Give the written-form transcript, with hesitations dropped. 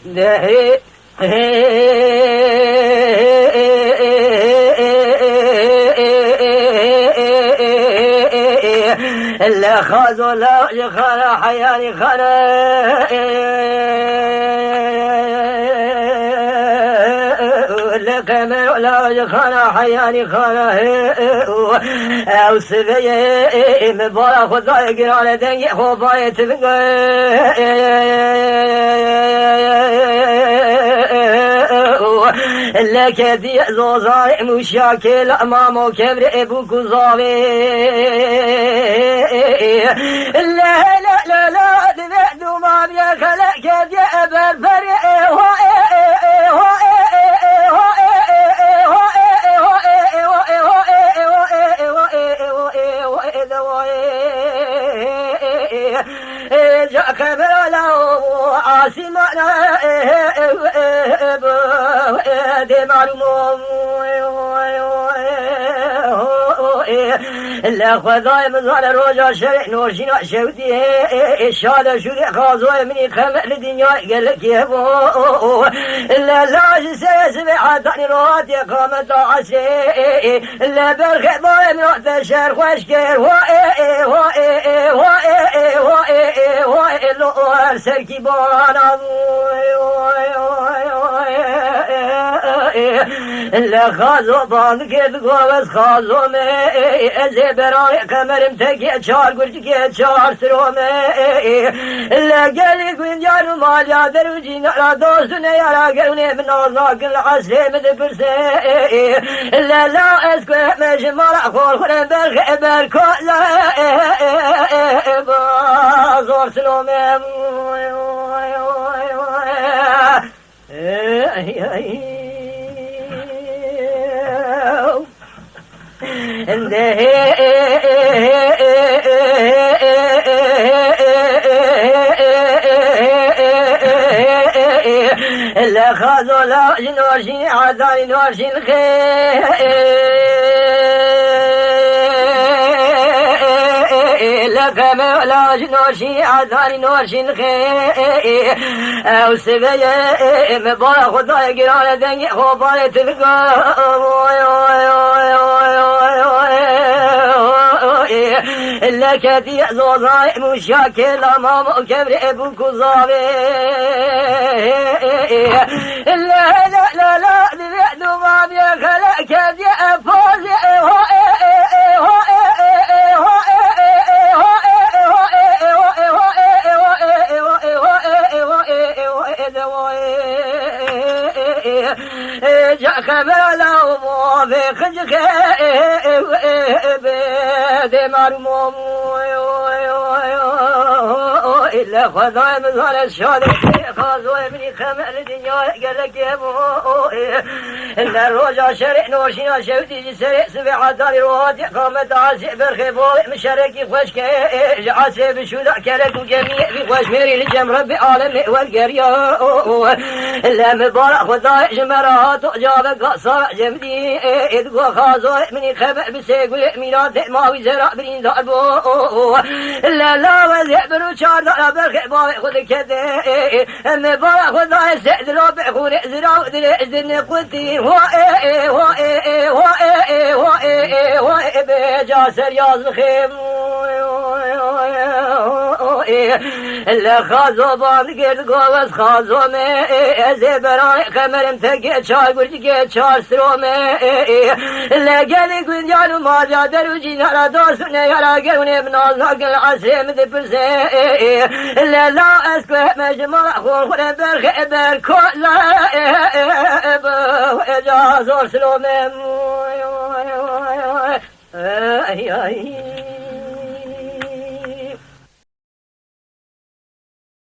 لا خاذوا لا خلا حياني خلا لك لا خلا حياني خلا او سبي مبارك خداي قران دنگي خوبايت لك دي زوزاي مشاكل امامو كبر ابو كزاوي لا لا لا لا دو ما بيخلق دي ابر فرق جاك بلا عاصمنا دي معلوم لا خذاي مزال روجا شرح نورشنا شودي الشهادة شودي خازوي مني خمع لدنيا قال لك يبو لا لا جسي عطاني رواتي قامت عشي لا برخي باي من وقت الشهر خوشكر هو سركي بانا لا خازو باندك تقوز خازو مي ازي براي كمرم تكي چار قلتكي چار سرومي لا قالي قوين جانو مال يادر وجينا لا دوستو نيارا قلوني من نوزاك العسلي مدبرسي لا لا اسكو مجمال اخور خرم برخي بركو لا بازور سلومي لا خاذوا لا جنوشي عذاني نوشي لك مولا جنوشي عذاني نوشي الخير او سبي مبارك خداي قران دنگي خوباي تلقى لك دي زوزاي مشاكل امام كبر ابو كزاوي لا لا لا لا دو ما بيخلق دي افوزي جاك بلا وما خجك دي معلوم إلا خذا مزال الشهادة خازوي مني خمع الدنيا قال لك يا ابو إلا الرجا شرع نوشينا شودي جسرع سبع داري رواتي قامت عاسي برخي بوي مشاركي خوشك عاسي بشودع كالك وجميع بخوش ميري لجم ربي عالم والقرية إلا مبارك خذا جمرات وجابك قصر جمدي إدقو خازوي مني خمع بسيقول ميلاد ماوي زرع برين داربو إلا لا وزع برو شار دار برخي بوي خذ كذا مبارك خذا يسعد ربي خون ازرع ودري قلتي هو بجاسر ياز خيم لا خازو بان قرد قوز خازو مي ازي براي خمرم تكي چار قرتكي چار سرو مي لا قالي قل جانو ما جادر وجينا لا دوس نيارا قلوني بنازاق العسي مدبرسي لا لا اسكو مجمع خور خور برخي بركو لا اجازور سلو مي